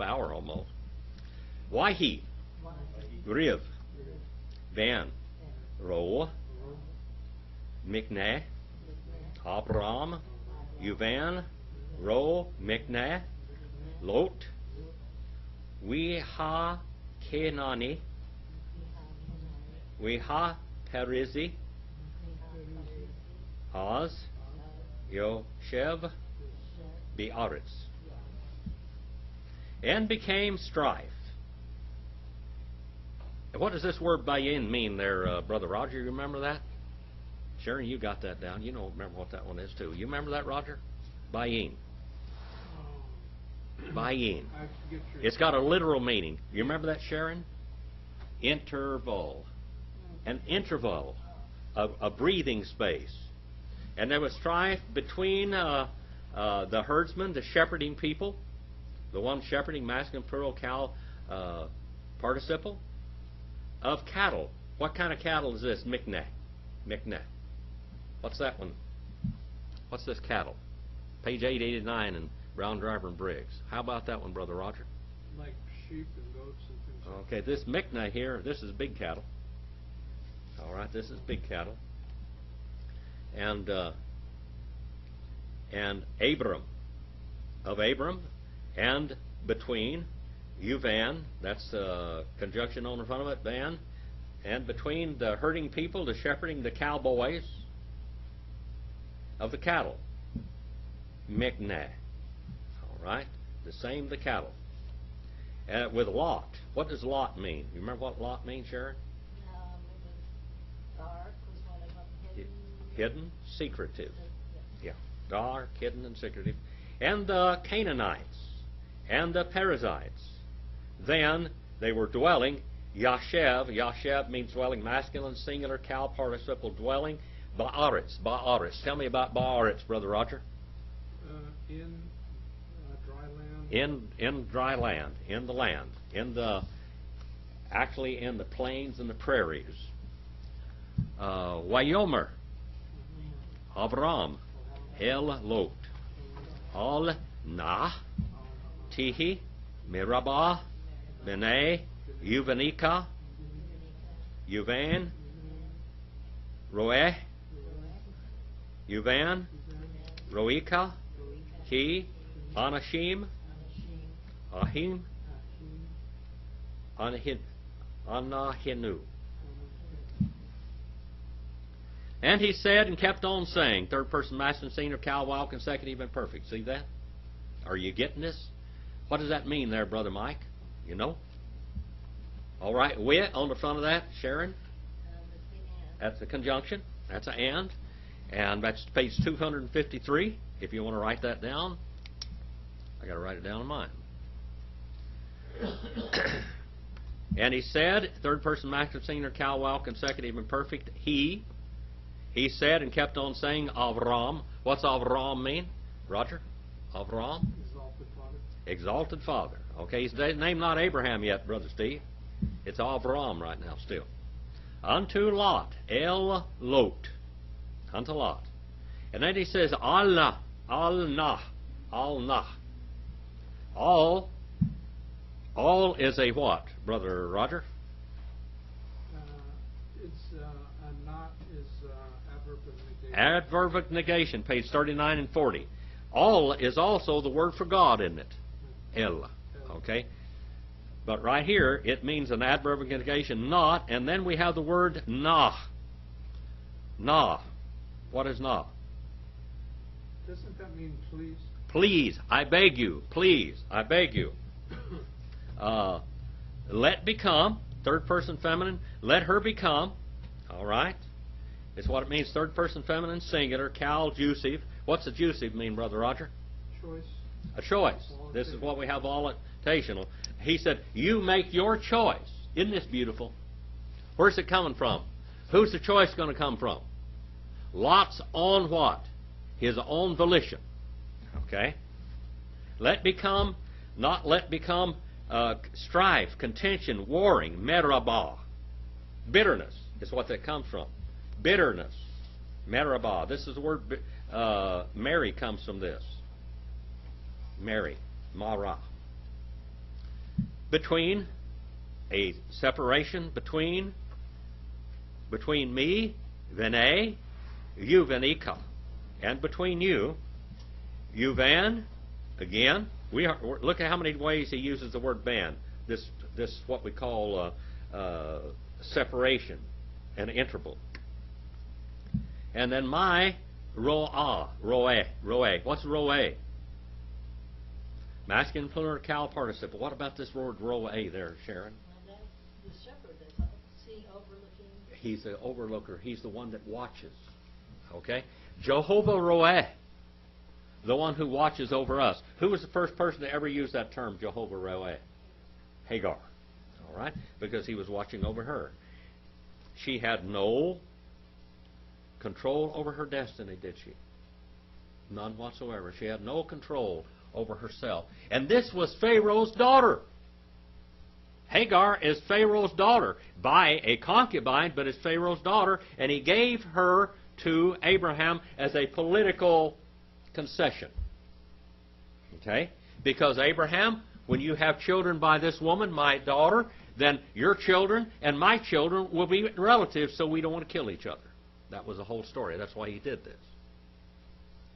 hour almost. Wahi, Riv, Van, Ro, Mikneh, Abram, Yuvan, Ro, Mikneh, Lot, Weha Kenani, Weha Perizi, Oz, Yoshev, Be'aretz, and became strife. And what does this word bayin mean there, Brother Roger? You remember that? Sharon, you got that down. You know, remember what that one is too. You remember that, Roger? Bayin. Bayin. It's got a literal meaning. You remember that, Sharon? Interval. An interval, a breathing space. And there was strife between the herdsmen, the shepherding people, the one shepherding, masculine, plural, cow, participle, of cattle. What kind of cattle is this? Mikneh. Mikneh. What's that one? What's this cattle? Page 889 in Brown, Driver, and Briggs. How about that one, Brother Roger? Like sheep and goats and things like Okay, this Mikneh here, this is big cattle. All right, this is big cattle. And Abram, of Abram, and between Yuvan, that's conjunction on the front of it, Van, and between the herding people, the shepherding, the cowboys of the cattle, Mikneh. All right, the same, the cattle. With Lot, what does Lot mean? You remember what Lot means, Sharon? It was dark, was one of them Hidden, secretive. Yeah, dark, hidden, and secretive. And the Canaanites and the Perizzites. Then they were dwelling, Yashev. Yashev means dwelling, masculine, singular, cow participle, dwelling. Ba'aretz, Ba'aretz. Tell me about Ba'aretz, Brother Roger. in dry land. In dry land, in the land, actually in the plains and the prairies. Wayomer, Avram, El Lot, Al Nah, Tihi, Mirabah, Bene, Yuvanika, Yuvan, Roeh, Yuvan, Roika, Ki, Anashim, Ahim, Anahinu. And he said and kept on saying, third person masculine, singular, cow, wild, consecutive, and perfect. See that? Are you getting this? What does that mean there, Brother Mike? You know? All right, with on the front of that, Sharon? That's a conjunction. That's an and that's page 253. If you want to write that down, I got to write it down in mine. And he said, third person masculine, singular, cow, wild, consecutive, and perfect. He said and kept on saying, Avram. What's Avram mean, Roger? Avram? Exalted Father. Exalted Father. Okay, his name not Abraham yet, Brother Steve. It's Avram right now still. Unto Lot, El Lot. Unto Lot. And then he says, Allah, Al-Nah, Al-Nah. All is a what, Brother Roger? It's a not is adverb of negation. Adverb of negation, page 39 and 40. All is also the word for God, isn't it? El. Okay? But right here, it means an adverb of negation, not, and then we have the word nah. Nah. What is nah? Doesn't that mean please? Please, I beg you. Please, I beg you. Let become, third person feminine, let her become, all right? It's what it means, third person feminine, singular, cal, jussive. What's a jussive mean, Brother Roger? Choice. A choice. This is what we have voluntational. He said, you make your choice. Isn't this beautiful? Where's it coming from? Who's the choice going to come from? Lot's own what? His own volition. Okay? Let become, not let become strife, contention, warring, merabah. Bitterness is what that comes from. Bitterness. Merabah. This is the word Mary comes from this. Mary. Marah. between, a separation between me, vene, you, venika, and between you, van, again. Look at how many ways he uses the word van. This what we call separation, an interval. And then my roe. What's roe? Masculine plural participle. What about this word roe there, Sharon? Well, that's the shepherd that's overlooking. He's the overlooker. He's the one that watches. Okay? Jehovah roe, the one who watches over us. Who was the first person to ever use that term, Jehovah roe? Hagar. All right? Because he was watching over her. She had no control over her destiny, did she? None whatsoever. She had no control over herself. And this was Pharaoh's daughter. Hagar is Pharaoh's daughter by a concubine, but is Pharaoh's daughter, and he gave her to Abraham as a political concession. Okay? Because Abraham, when you have children by this woman, my daughter, then your children and my children will be relatives, so we don't want to kill each other. That was the whole story. That's why he did this.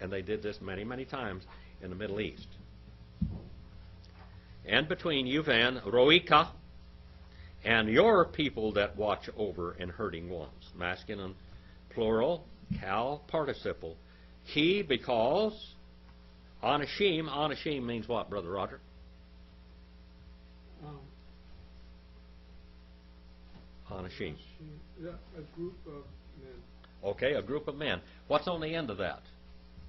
And they did this many, many times in the Middle East. And between Yuvan, Roika, and your people that watch over and hurting ones. Masculine, plural, cal, participle. He, because, Anashim means what, Brother Roger? Anashim. Yeah, a group of men. Okay, a group of men. What's on the end of that?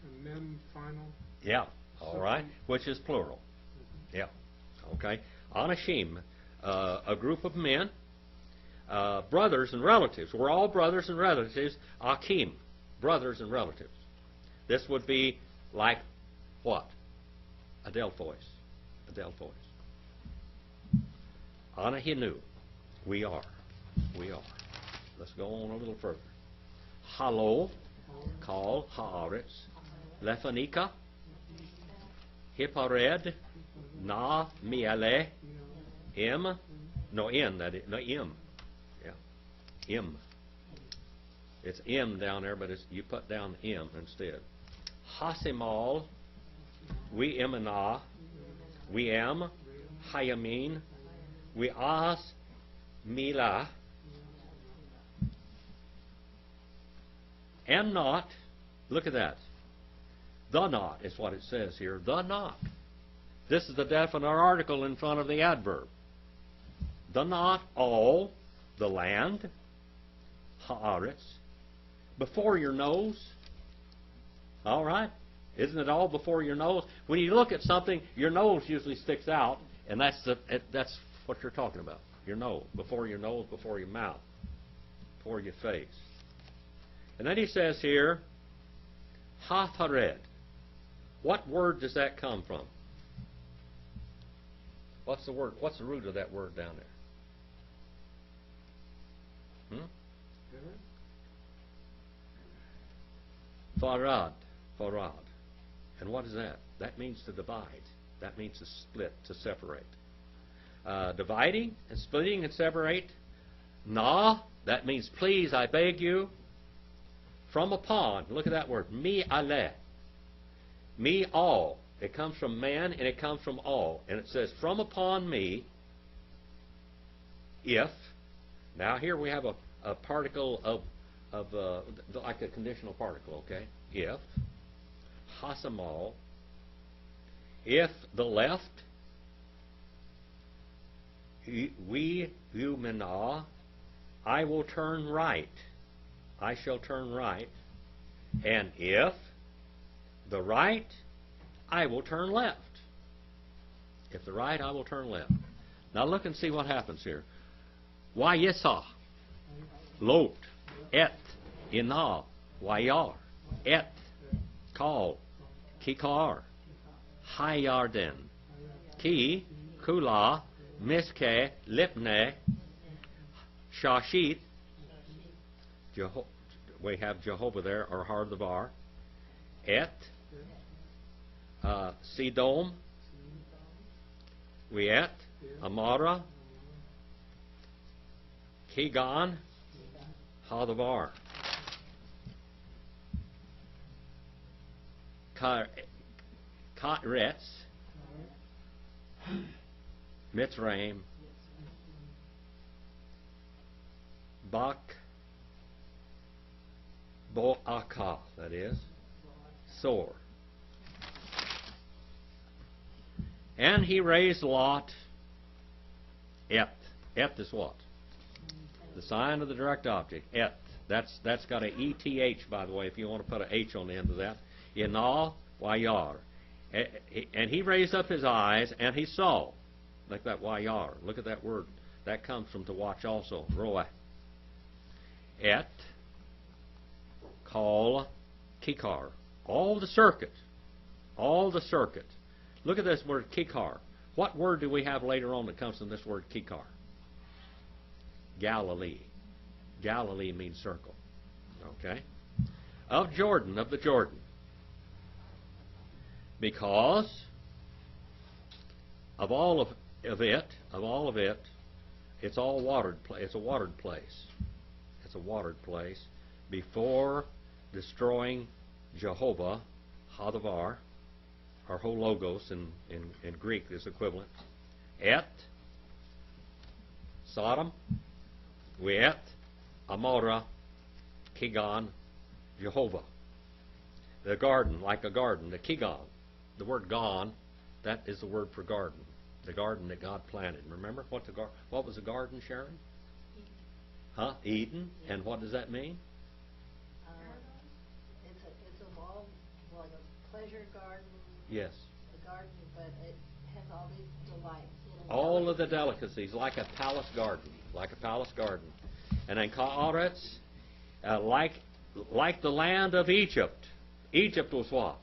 And men final. Yeah, all right, which is plural. Yeah, okay. Anashim, a group of men, brothers and relatives. We're all brothers and relatives. Akim, brothers and relatives. This would be like what? Adelphois. Adelphois. Anahinu, we are. We are. Let's go on a little further. Halo, call, haaretz, Lephanika, Hippared, Na, Miale, Im, no, in, that is, no, Im. Yeah. Im. It's M down there, but it's, you put down M instead. Hasimal, we imana, we am, Hayamin, we as, Mila, and not, look at that. The not is what it says here. The not. This is the definite article in front of the adverb. The not all, the land, haaretz, before your nose. All right? Isn't it all before your nose? When you look at something, your nose usually sticks out, and that's what you're talking about. Your nose, before your mouth, before your face. And then he says here, hafared. What word does that come from? What's the word? What's the root of that word down there? Farad. Farad. And what is that? That means to divide. That means to split, to separate. Dividing and splitting and separate. Na, that means please, I beg you. From upon, look at that word, mi ale. Me all. It comes from man and it comes from all. And it says, from upon me, if. Now here we have a particle of like a conditional particle, okay? If. Hasamal. If the left. We, you, mena. I will turn right. I shall turn right. And if the right, I will turn left. If the right, I will turn left. Now look and see what happens here. Wayesa, Lot, Et, Ina, Wayar, Et, Kal, Kikar, Hayarden, Ki, Kula, Miske, Lipne, Shashit. We have Jehovah there, or Hardavar. Et, Sidom, we et, Amara, Kigan, Hadavar, Kotretz, Mitzrayim, Bak, Boakah, that is, Sor. And he raised Lot, Et. Et is what? The sign of the direct object, Et. That's got a ETH, by the way, if you want to put an H on the end of that. Inal Wayar. And he raised up his eyes, and he saw. Like that Wayar. Look at that word. That comes from to watch also. Roah. Et. Call. Kikar. All the circuit. All the circuit. Look at this word Kikar. What word do we have later on that comes from this word Kikar? Galilee. Galilee means circle. Okay? Of Jordan, of the Jordan. Because of all of it, it's all watered. It's a watered place. It's a watered place before destroying Jehovah, Hadavar, our whole logos in Greek is equivalent. Et, Sodom, Weet, Amorah, Kigan, Jehovah. The garden, like a garden, the Kigan. The word "gon," that is the word for garden. The garden that God planted. Remember what was the garden, Sharon? Eden. Huh? Eden. And what does that mean? It's a wall, like a pleasure garden. Yes. A garden, but it has all these delights. All of the delicacies, like a palace garden, like a palace garden. And then Kaaretz, like the land of Egypt. Egypt was what?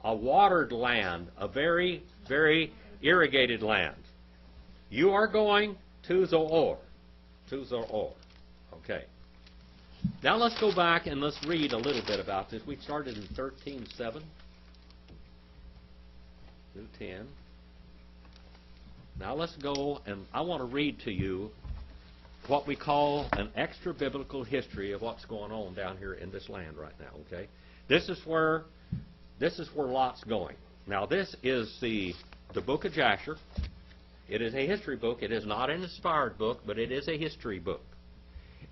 A watered land, a very, very irrigated land. You are going to Zoar. To Zoar. Okay. Now let's go back and let's read a little bit about this. We started in 13:7 through 10. Now let's go, and I want to read to you what we call an extra biblical history of what's going on down here in this land right now. Okay, this is where Lot's going. Now this is the book of Jasher. It is a history book. It is not an inspired book, but it is a history book.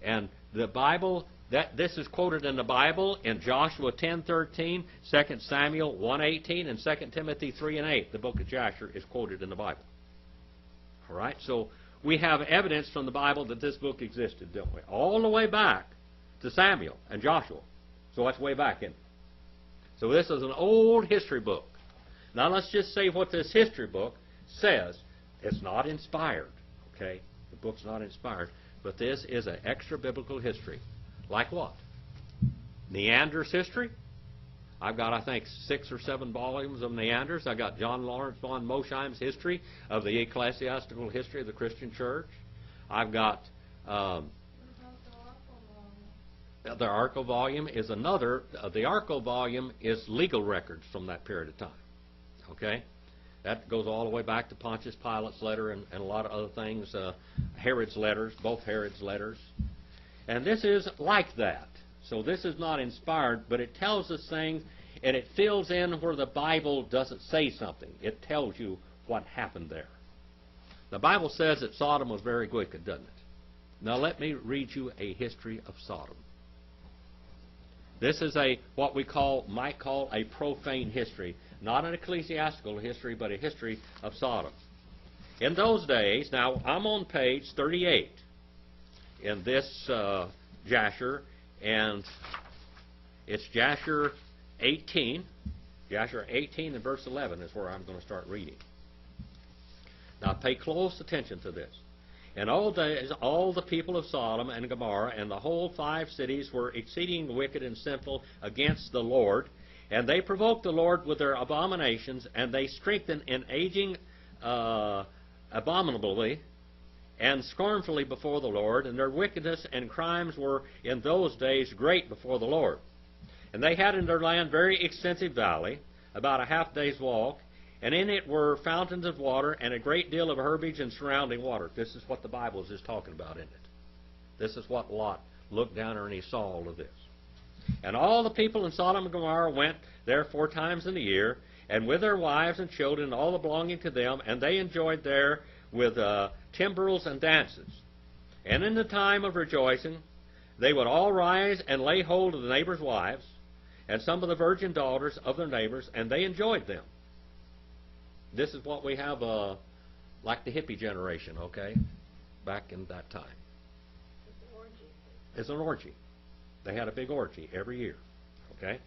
And the Bible, this is quoted in the Bible in Joshua 10:13, 2 Samuel 1:18, and 2 Timothy 3:8. The book of Jasher is quoted in the Bible. All right, so we have evidence from the Bible that this book existed, don't we? All the way back to Samuel and Joshua. So that's way back in. So this is an old history book. Now let's just say what this history book says. It's not inspired, okay? The book's not inspired, but this is an extra biblical history. Like what? Neander's history. I've got, I think, 6 or 7 volumes of Neander's. I've got John Lawrence von Mosheim's history of the ecclesiastical history of the Christian church. I've got the Arco volume is another. The Arco volume is legal records from that period of time. Okay? That goes all the way back to Pontius Pilate's letter and a lot of other things. Herod's letters, both Herod's letters. And this is like that. So this is not inspired, but it tells us things, and it fills in where the Bible doesn't say something. It tells you what happened there. The Bible says that Sodom was very wicked, doesn't it? Now let me read you a history of Sodom. This is what we might call a profane history. Not an ecclesiastical history, but a history of Sodom. In those days, now I'm on page 38 in this Jasher, and it's Jasher 18. Jasher 18 and verse 11 is where I'm going to start reading. Now pay close attention to this. In old days, all the people of Sodom and Gomorrah and the whole 5 cities were exceeding wicked and sinful against the Lord, and they provoked the Lord with their abominations, and they strengthened in aging abominably and scornfully before the Lord, and their wickedness and crimes were in those days great before the Lord. And they had in their land very extensive valley, about a half day's walk, and in it were fountains of water and a great deal of herbage and surrounding water. This is what the Bible is talking about, isn't it? This is what Lot looked down there and he saw all of this. And all the people in Sodom and Gomorrah went there 4 times in the year, and with their wives and children, and all the belonging to them, and they enjoyed there with timbrels and dances. And in the time of rejoicing, they would all rise and lay hold of the neighbors' wives, and some of the virgin daughters of their neighbors, and they enjoyed them. This is what we have, like the hippie generation, okay, back in that time. It's an orgy. It's an orgy. They had a big orgy every year, okay?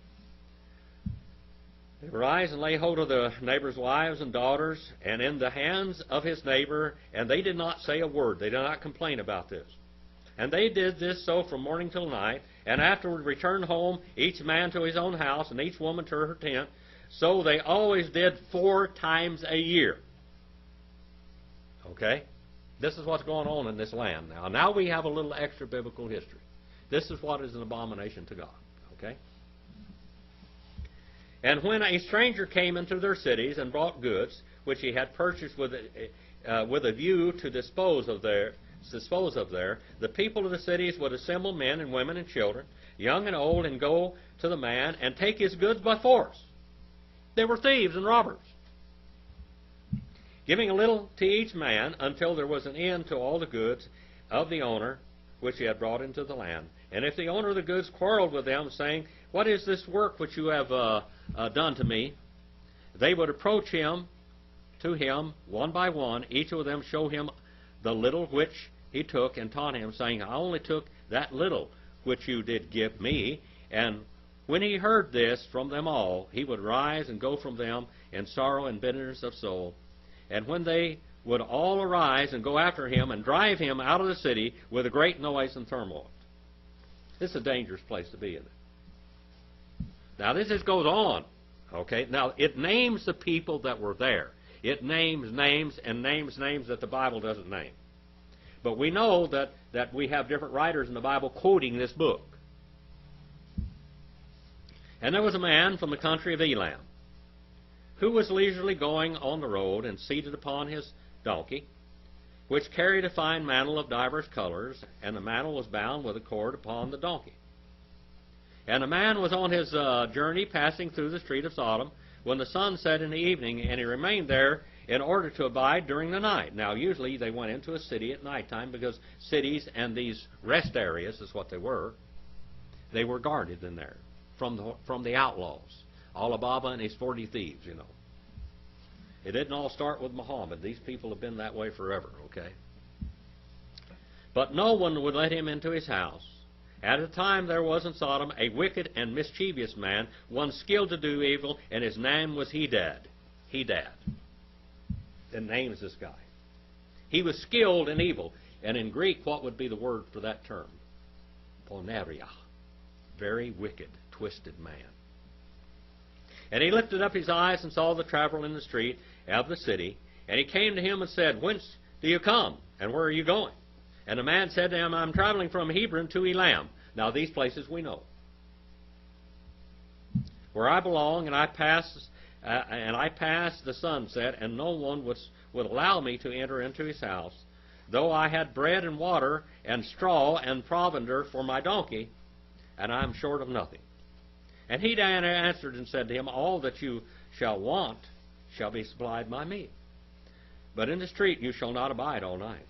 They rise and lay hold of the neighbor's wives and daughters, and in the hands of his neighbor, and they did not say a word. They did not complain about this. And they did this so from morning till night, and afterward returned home, each man to his own house, and each woman to her tent. So they always did 4 times a year. Okay? This is what's going on in this land now. Now we have a little extra biblical history. This is what is an abomination to God. Okay? And when a stranger came into their cities and brought goods, which he had purchased with a view to dispose of there, the people of the cities would assemble men and women and children, young and old, and go to the man and take his goods by force. They were thieves and robbers, giving a little to each man until there was an end to all the goods of the owner which he had brought into the land. And if the owner of the goods quarreled with them, saying, "What is this work which you have done to me?" they would approach him one by one, each of them show him the little which he took, and taunt him, saying, "I only took that little which you did give me." And when he heard this from them all, he would rise and go from them in sorrow and bitterness of soul. And when they would all arise and go after him and drive him out of the city with a great noise and turmoil. This is a dangerous place to be, isn't it? Now this just goes on. Okay? Now it names the people that were there. It names names and names names that the Bible doesn't name. But we know that we have different writers in the Bible quoting this book. And there was a man from the country of Elam, who was leisurely going on the road, and seated upon his donkey, which carried a fine mantle of divers colors, and the mantle was bound with a cord upon the donkey. And a man was on his journey, passing through the street of Sodom, when the sun set in the evening, and he remained there in order to abide during the night. Now, usually they went into a city at nighttime, because cities and these rest areas is what they were guarded in there from the outlaws. Alibaba and his 40 thieves, you know. It didn't all start with Muhammad. These people have been that way forever, okay? But no one would let him into his house. At the time there was in Sodom a wicked and mischievous man, one skilled to do evil, and his name was Hadad. Hadad. The name's this guy. He was skilled in evil. And in Greek, what would be the word for that term? Poneria. Very wicked, twisted man. And he lifted up his eyes and saw the traveler in the street of the city. And he came to him and said, "Whence do you come, and where are you going?" And the man said to him, "I'm traveling from Hebron to Elam." Now these places we know. "Where I belong, and I pass the sunset, and no one would allow me to enter into his house, though I had bread and water and straw and provender for my donkey, and I am short of nothing." And he answered and said to him, "All that you shall want shall be supplied by me. But in the street you shall not abide all night."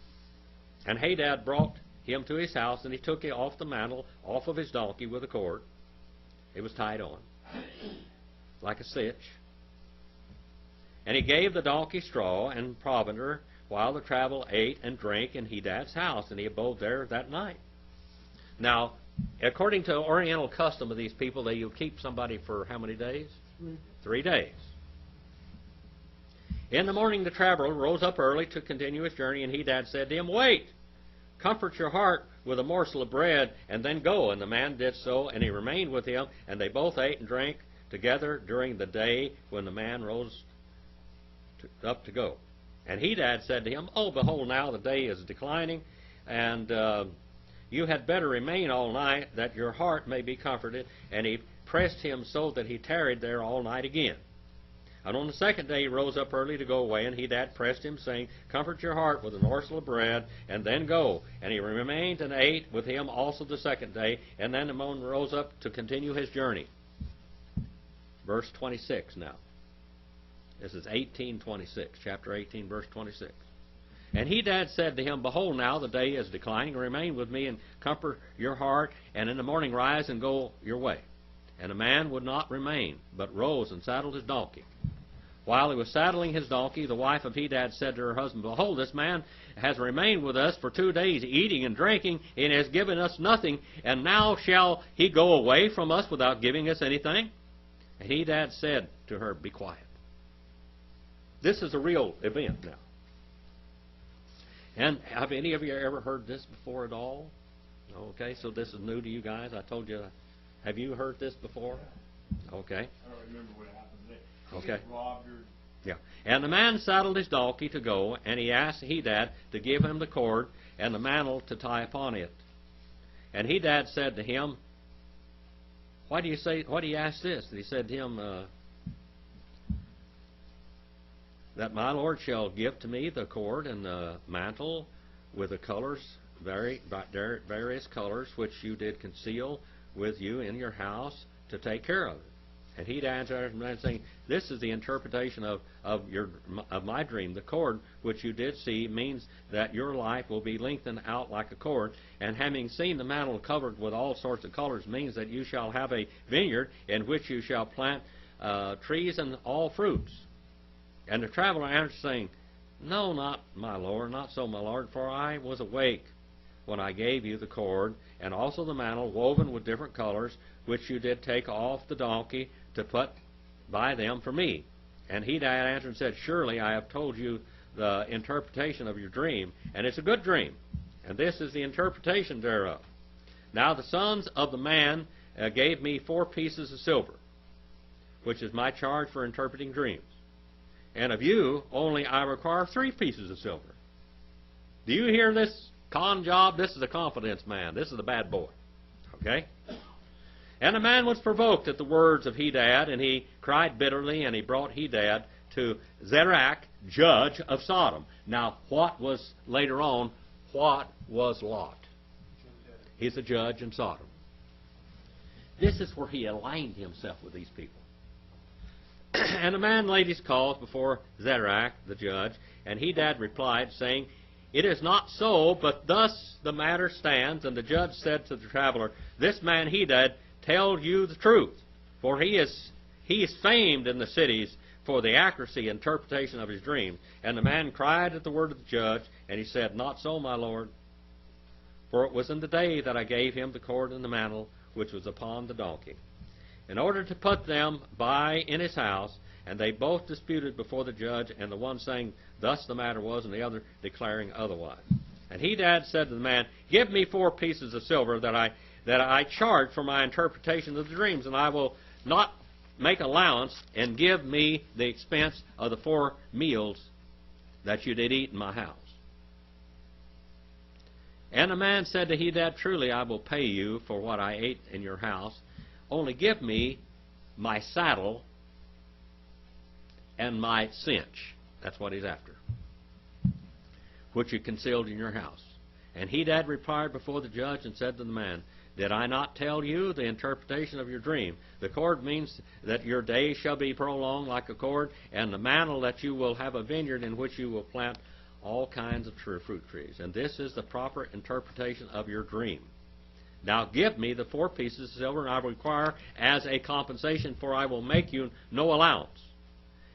And Hadad brought him to his house, and he took off the mantle off of his donkey with a cord. It was tied on, like a sitch. And he gave the donkey straw and provender, while the traveler ate and drank in Hadad's house, and he abode there that night. Now, according to Oriental custom of these people, you'll keep somebody for how many days? 3 days. In the morning the traveler rose up early to continue his journey, and Hadad said to him, "Wait, comfort your heart with a morsel of bread, and then go." And the man did so, and he remained with him, and they both ate and drank together during the day when the man rose up to go. And Hadad said to him, "Oh, behold, now the day is declining, and you had better remain all night, that your heart may be comforted." And he pressed him so that he tarried there all night again. And on the second day he rose up early to go away, and Hadad pressed him, saying, Comfort your heart with a morsel of bread, and then go. And he remained and ate with him also the second day, and then the man rose up to continue his journey. Verse 26 now. This is 18:26, chapter 18, verse 26. And Hadad said to him, Behold, now the day is declining. Remain with me and comfort your heart, and in the morning rise and go your way. And the man would not remain, but rose and saddled his donkey. While he was saddling his donkey, the wife of Hadad said to her husband, Behold, this man has remained with us for 2 days, eating and drinking, and has given us nothing, and now shall he go away from us without giving us anything? And Hadad said to her, Be quiet. This is a real event now. And have any of you ever heard this before at all? Okay, so this is new to you guys. I told you, have you heard this before? Okay. I don't remember what happened there. Okay. Robbed her. Yeah. And the man saddled his donkey to go, and he asked Hadad to give him the cord and the mantle to tie upon it. And Hadad said to him, Why do you ask this? And he said to him, that my Lord shall give to me the cord and the mantle with the colors, various colors, which you did conceal with you in your house to take care of it. And he answered him, saying, This is the interpretation of my dream. The cord which you did see means that your life will be lengthened out like a cord, and having seen the mantle covered with all sorts of colors means that you shall have a vineyard in which you shall plant trees and all fruits. And the traveler answered, saying, No, not my Lord, not so, my Lord, for I was awake when I gave you the cord, and also the mantle woven with different colors, which you did take off the donkey to put by them for me. And Hadad answered and said, Surely I have told you the interpretation of your dream, and it's a good dream, and this is the interpretation thereof. Now the sons of the man gave me 4 pieces of silver, which is my charge for interpreting dreams. And of you only I require 3 pieces of silver. Do you hear this con job? This is a confidence man. This is the bad boy. Okay? And the man was provoked at the words of Hadad, and he cried bitterly, and he brought Hadad to Zerach, judge of Sodom. Now, what was later on, what was Lot? He's a judge in Sodom. This is where he aligned himself with these people. And the man laid his cause before Zerach, the judge, and Hadad replied, saying, It is not so, but thus the matter stands. And the judge said to the traveler, This man Hadad tells you the truth, for he is famed in the cities for the accuracy and interpretation of his dreams. And the man cried at the word of the judge, and he said, Not so, my lord, for it was in the day that I gave him the cord and the mantle which was upon the donkey, in order to put them by in his house. And they both disputed before the judge, and the one saying, Thus the matter was, and the other declaring otherwise. And Hadad said to the man, Give me 4 pieces of silver that I charge for my interpretation of the dreams, and I will not make allowance, and give me the expense of the 4 meals that you did eat in my house. And the man said to Hadad, Truly I will pay you for what I ate in your house. Only give me my saddle and my cinch. That's what he's after, which you concealed in your house. And Hadad replied before the judge and said to the man, Did I not tell you the interpretation of your dream? The cord means that your days shall be prolonged like a cord, and the mantle that you will have a vineyard in which you will plant all kinds of fruit trees. And this is the proper interpretation of your dream. Now give me the 4 pieces of silver, and I require as a compensation, for I will make you no allowance.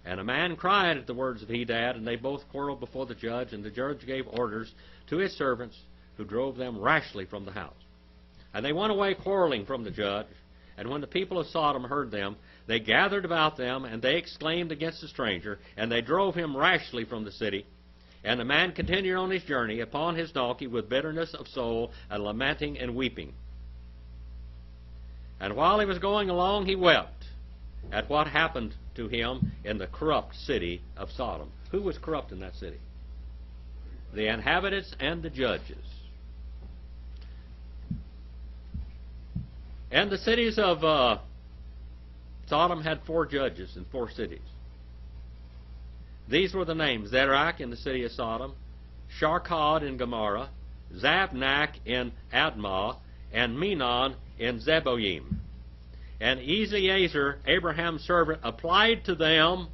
And a man cried at the words of Hadad, and they both quarreled before the judge, and the judge gave orders to his servants, who drove them rashly from the house. And they went away quarreling from the judge. And when the people of Sodom heard them, they gathered about them, and they exclaimed against the stranger, and they drove him rashly from the city. And the man continued on his journey upon his donkey with bitterness of soul, and lamenting and weeping. And while he was going along, he wept at what happened to him in the corrupt city of Sodom. Who was corrupt in that city? The inhabitants and the judges. And the cities of Sodom had 4 judges in 4 cities. These were the names: Zerach in the city of Sodom, Sharkad in Gomorrah, Zabnak in Admah, and Menon in Zeboim. And Eliezer, Abraham's servant, applied to them.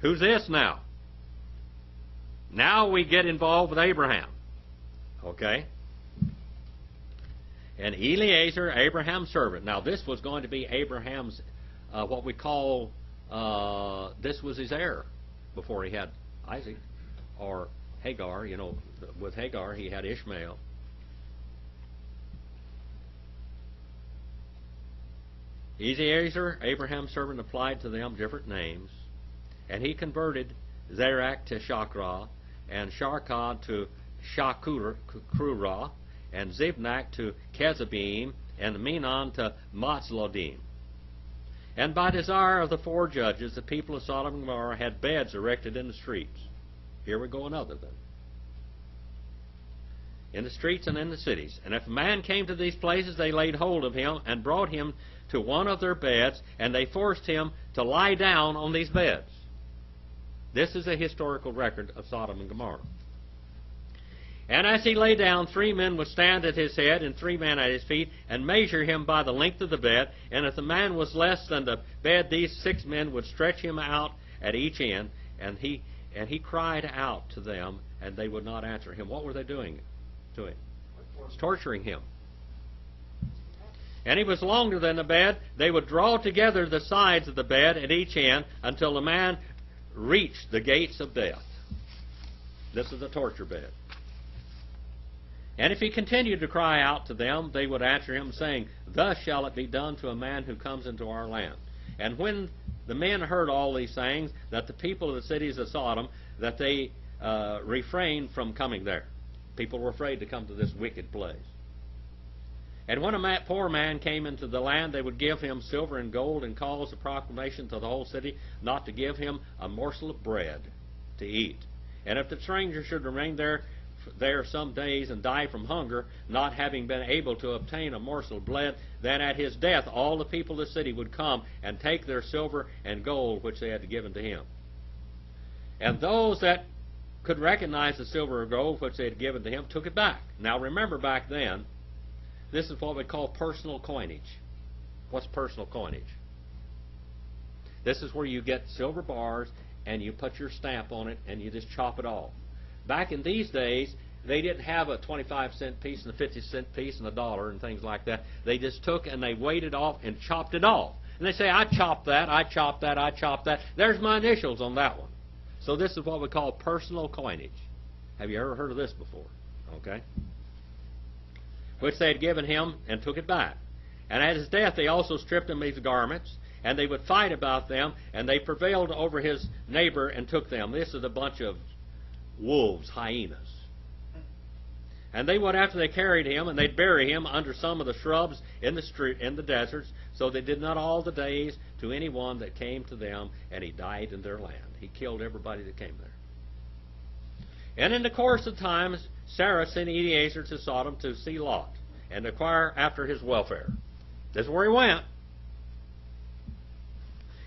Who's this now? Now we get involved with Abraham. Okay? And Eliezer, Abraham's servant. Now this was going to be Abraham's, what we call, this was his heir before he had Isaac, or Hagar. You know, with Hagar he had Ishmael. Eliezer, Abraham's servant, applied to them different names, and he converted Zerach to Shakra, and Sharkad to Shakurah, and Zibnak to Kezabim, and Menon to Matzlodim. And by desire of the four judges, the people of Sodom and Gomorrah had beds erected in the streets. Here we go another then. In the streets and in the cities. And if a man came to these places, they laid hold of him and brought him to one of their beds, and they forced him to lie down on these beds. This is a historical record of Sodom and Gomorrah. And as he lay down, 3 men would stand at his head and 3 men at his feet, and measure him by the length of the bed. And if the man was less than the bed, these 6 men would stretch him out at each end. And he cried out to them, and they would not answer him. What were they doing to him? Torturing him. And he was longer than the bed. They would draw together the sides of the bed at each end until the man reached the gates of death. This is the torture bed. And if he continued to cry out to them, they would answer him, saying, "Thus shall it be done to a man who comes into our land." And when the men heard all these things, that the people of the cities of Sodom, that they refrained from coming there. People were afraid to come to this wicked place. And when a poor man came into the land, they would give him silver and gold, and cause a proclamation to the whole city not to give him a morsel of bread to eat. And if the stranger should remain there some days and die from hunger, not having been able to obtain a morsel of bread, then at his death all the people of the city would come and take their silver and gold which they had given to him. And those that could recognize the silver or gold which they had given to him took it back. Now remember, back then, this is what we call personal coinage. What's personal coinage? This is where you get silver bars and you put your stamp on it and you just chop it off. Back in these days, they didn't have a 25-cent piece and a 50-cent piece and a dollar and things like that. They just took and they weighed it off and chopped it off. And they say, "I chopped that, I chopped that, I chopped that. There's my initials on that one." So this is what we call personal coinage. Have you ever heard of this before? Okay. Which they had given him and took it back. And at his death they also stripped him of his garments, and they would fight about them, and they prevailed over his neighbor and took them. This is a bunch of wolves, hyenas. And they would, after they carried him, and they'd bury him under some of the shrubs in the street, in the deserts. So they did not all the days to any one that came to them, and he died in their land. He killed everybody that came there. And in the course of times, Sarah sent Eliezer to Sodom to see Lot and inquire after his welfare. This is where he went.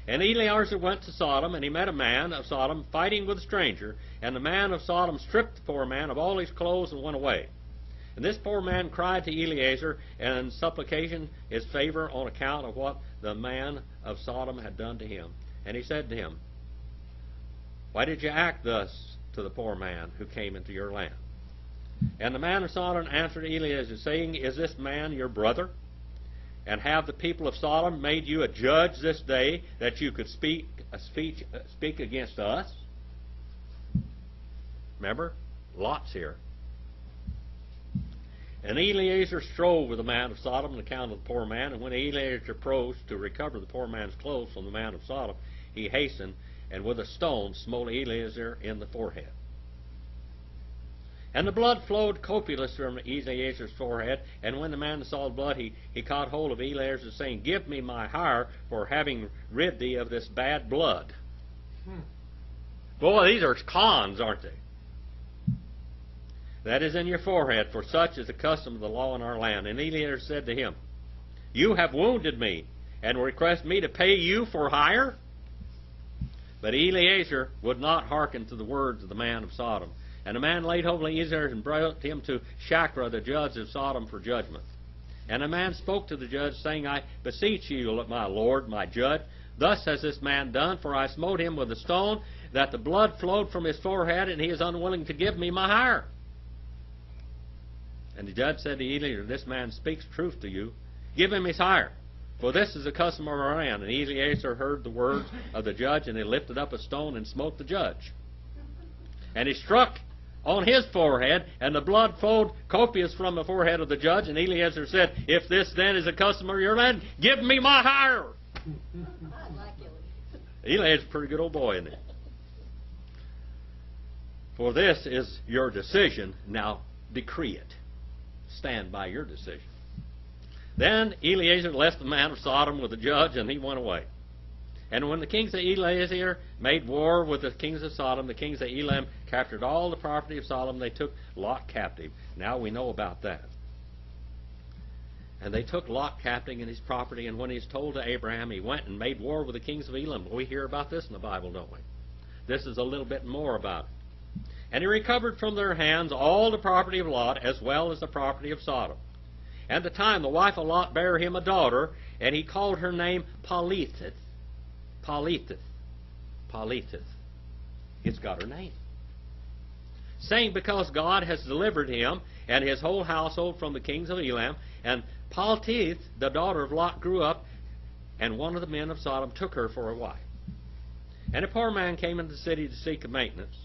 And Eliezer went to Sodom, and he met a man of Sodom fighting with a stranger. And the man of Sodom stripped the poor man of all his clothes and went away. And this poor man cried to Eliezer in supplication his favor on account of what the man of Sodom had done to him. And he said to him, "Why did you act thus to the poor man who came into your land?" And the man of Sodom answered Eliezer, saying, "Is this man your brother? And have the people of Sodom made you a judge this day, that you could speak against us?" Remember, Lot's here. And Eliezer strove with the man of Sodom on account of the poor man. And when Eliezer approached to recover the poor man's clothes from the man of Sodom, he hastened, and with a stone smote Eliezer in the forehead. And the blood flowed copious from Eliezer's forehead. And when the man saw the blood, he caught hold of Eliezer, saying, "Give me my hire for having rid thee of this bad blood." Boy, these are cons, aren't they? "That is in your forehead, for such is the custom of the law in our land." And Eliezer said to him, "You have wounded me, and request me to pay you for hire?" But Eliezer would not hearken to the words of the man of Sodom. And the man laid hold of Eliezer and brought him to Shachra, the judge of Sodom, for judgment. And the man spoke to the judge, saying, I beseech you, my lord, my judge, thus has this man done, for I smote him with a stone, that the blood flowed from his forehead, and he is unwilling to give me my hire. And the judge said to Eliezer, this man speaks truth to you. Give him his hire, for this is the custom of our land. And Eliezer heard the words of the judge, and he lifted up a stone and smote the judge. And he struck on his forehead, and the blood flowed copious from the forehead of the judge. And Eliezer said, if this then is a custom of your land, give me my hire. I like it. Eliezer's a pretty good old boy, isn't he? For this is your decision, now decree it. Stand by your decision. Then Eliezer left the man of Sodom with the judge, and he went away. And when the kings of Eliezer made war with the kings of Sodom, the kings of Elam captured all the property of Sodom. They took Lot captive. Now we know about that. And they took Lot captive and his property, and when he was told to Abraham, he went and made war with the kings of Elam. We hear about this in the Bible, don't we? This is a little bit more about it. And he recovered from their hands all the property of Lot, as well as the property of Sodom. And at the time the wife of Lot bare him a daughter, and he called her name Politheth. Politheth. Politheth. It's got her name. Saying, because God has delivered him and his whole household from the kings of Elam. And Politheth, the daughter of Lot, grew up, and one of the men of Sodom took her for a wife. And a poor man came into the city to seek maintenance.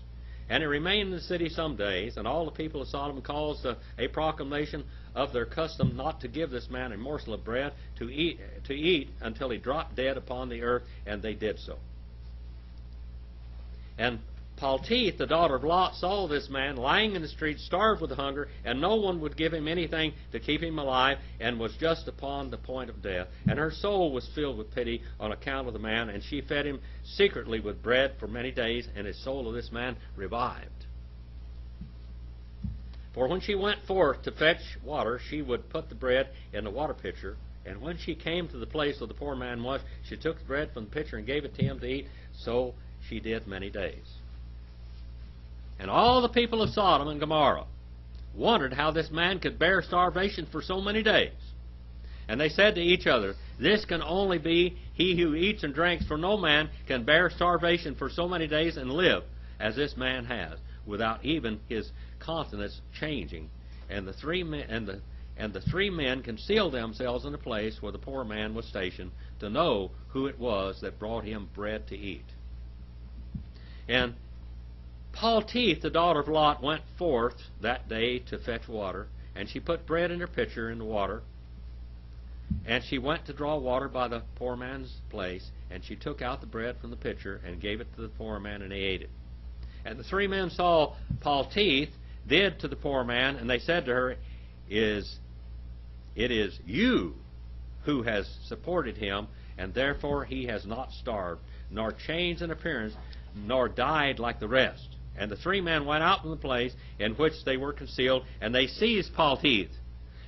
And he remained in the city some days, and all the people of Sodom caused a proclamation of their custom not to give this man a morsel of bread to eat until he dropped dead upon the earth, and they did so. And Politheth, the daughter of Lot, saw this man lying in the street, starved with hunger, and no one would give him anything to keep him alive, and was just upon the point of death. And her soul was filled with pity on account of the man, and she fed him secretly with bread for many days, and the soul of this man revived. For when she went forth to fetch water, she would put the bread in the water pitcher, and when she came to the place where the poor man was, she took the bread from the pitcher and gave it to him to eat. So she did many days. And all the people of Sodom and Gomorrah wondered how this man could bear starvation for so many days. And they said to each other, this can only be he who eats and drinks, for no man can bear starvation for so many days and live as this man has, without even his countenance changing. And the three men concealed themselves in the place where the poor man was stationed, to know who it was that brought him bread to eat. And Politheth, the daughter of Lot, went forth that day to fetch water, and she put bread in her pitcher in the water, and she went to draw water by the poor man's place, and she took out the bread from the pitcher and gave it to the poor man, and he ate it. And the three men saw Politheth did to the poor man, and they said to her, it is you who has supported him, and therefore he has not starved, nor changed in appearance, nor died like the rest. And the three men went out from the place in which they were concealed, and they seized Politheth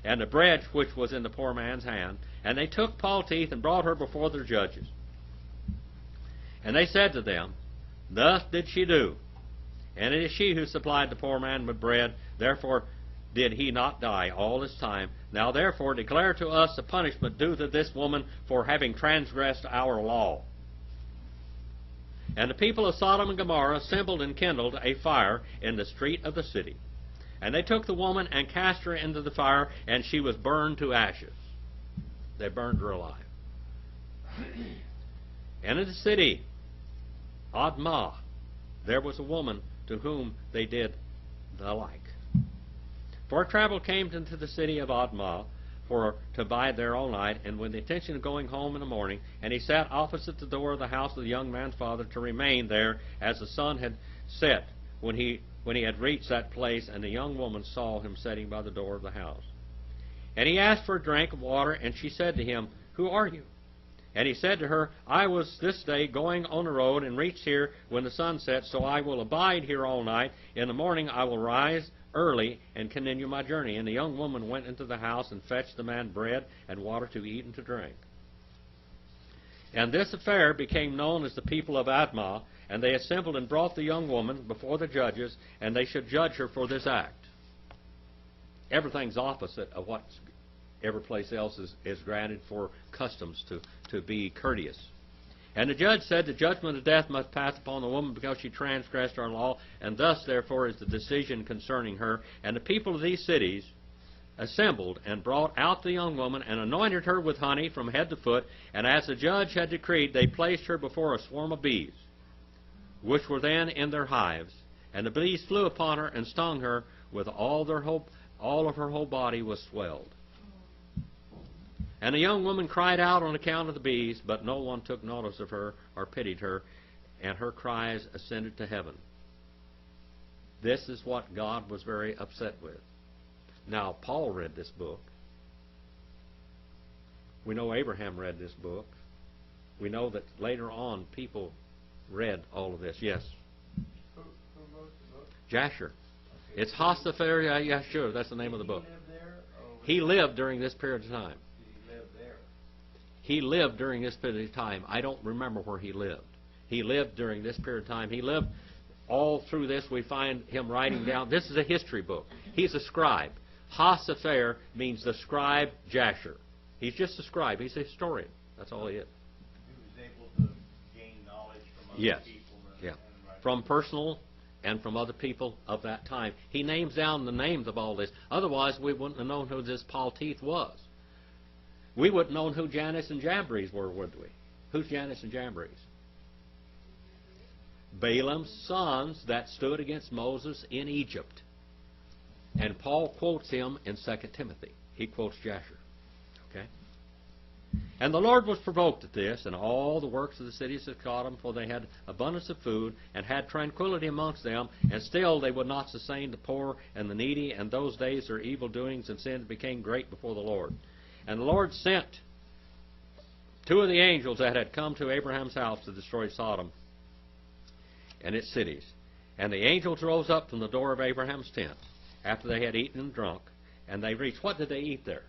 and the bread which was in the poor man's hand. And they took Politheth and brought her before their judges. And they said to them, thus did she do, and it is she who supplied the poor man with bread, therefore did he not die all this time. Now therefore declare to us the punishment due to this woman for having transgressed our law. And the people of Sodom and Gomorrah assembled and kindled a fire in the street of the city. And they took the woman and cast her into the fire, and she was burned to ashes. They burned her alive. And in the city, Admah, there was a woman to whom they did the like. For a traveler came into the city of Admah to bide there all night, and with the intention of going home in the morning, and he sat opposite the door of the house of the young man's father to remain there as the sun had set when he had reached that place, and the young woman saw him sitting by the door of the house. And he asked for a drink of water, and she said to him, who are you? And he said to her, I was this day going on the road, and reached here when the sun set, so I will abide here all night. In the morning I will rise early and continue my journey. And the young woman went into the house and fetched the man bread and water to eat and to drink. And this affair became known as the people of Admah, And they assembled and brought the young woman before the judges, and they should judge her for this act. Everything's opposite of what every place else is granted for customs to be courteous. And the judge said, the judgment of death must pass upon the woman because she transgressed our law, and thus, therefore, is the decision concerning her. And the people of these cities assembled and brought out the young woman and anointed her with honey from head to foot. And as the judge had decreed, they placed her before a swarm of bees, which were then in their hives. And the bees flew upon her and stung her with all of her whole body was swelled. And the young woman cried out on account of the bees, but no one took notice of her or pitied her, and her cries ascended to heaven. This is what God was very upset with. Now, Paul read this book. We know Abraham read this book. We know that later on people read all of this. Yes? Who wrote the book? Jasher. It's Hostafer Yashur. That's the name of the book. Did he live there? Or He lived during this period of time. did he live there? He lived during this period of time. I don't remember where he lived. He lived during this period of time. He lived all through this. We find him writing down. This is a history book. He's a scribe. Hostafer means the scribe Jasher. He's just a scribe. He's a historian. That's all he is. He was able to gain knowledge from other Yes. people. Yeah. And write From personal and from other people of that time. He names down the names of all this. Otherwise, we wouldn't have known who this Paltith was. We wouldn't have known who Jannes and Jambres were, would we? Who's Jannes and Jambres? Balaam's sons that stood against Moses in Egypt. And Paul quotes him in 2 Timothy. He quotes Jasher. Okay? And the Lord was provoked at this, and all the works of the cities of Sodom, for they had abundance of food, and had tranquility amongst them, and still they would not sustain the poor and the needy, and those days their evil doings and sins became great before the Lord. And the Lord sent two of the angels that had come to Abraham's house to destroy Sodom and its cities. And the angels rose up from the door of Abraham's tent, after they had eaten and drunk, and they reached. What did they eat there?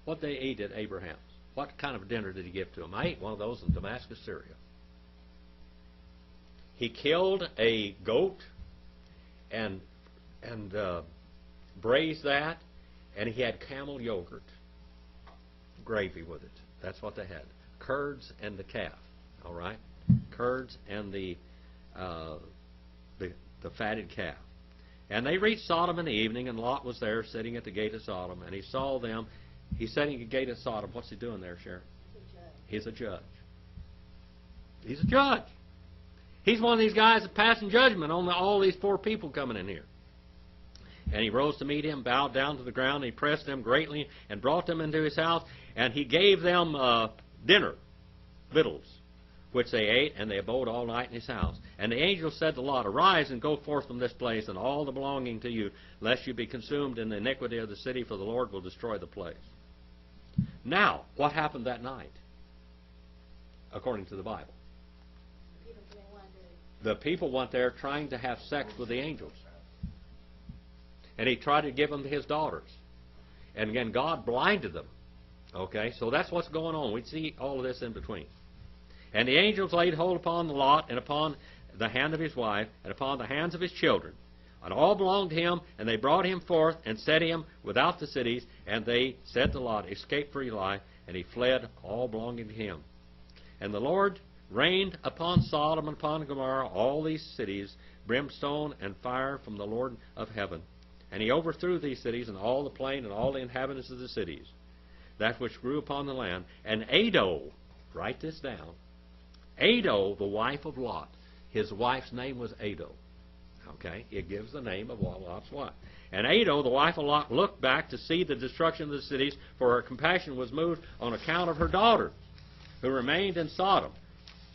What did they eat at Abraham's? What kind of dinner did he give to them? I ate one of those in Damascus, Syria. He killed a goat and braised that, and he had camel yogurt, gravy with it. That's what they had. Curds and the calf. All right, curds and the fatted calf. And they reached Sodom in the evening, and Lot was there sitting at the gate of Sodom, and he saw them. He's sitting at the gate of Sodom. What's he doing there, Sharon? He's a judge. He's a judge. He's one of these guys that's passing judgment on all these poor people coming in here. And he rose to meet him, bowed down to the ground, and he pressed them greatly, and brought them into his house, and he gave them dinner, victuals, which they ate, and they abode all night in his house. And the angel said to Lot, Arise and go forth from this place, and all the belonging to you, lest you be consumed in the iniquity of the city, for the Lord will destroy the place. Now, what happened that night, according to the Bible? The people went there trying to have sex with the angels. And he tried to give them to his daughters. And again, God blinded them. Okay, so that's what's going on. We see all of this in between. And the angels laid hold upon Lot, and upon the hand of his wife, and upon the hands of his children. And all belonged to him, and they brought him forth, and set him without the cities. And they said to Lot, Escape for your life. And he fled, all belonging to him. And the Lord rained upon Sodom and upon Gomorrah all these cities, brimstone and fire from the Lord of heaven. And he overthrew these cities, and all the plain, and all the inhabitants of the cities, that which grew upon the land. And Ado, write this down, Ado, the wife of Lot, his wife's name was Ado. Okay, it gives the name of Lot's wife. And Ado, the wife of Lot, looked back to see the destruction of the cities, for her compassion was moved on account of her daughters, who remained in Sodom.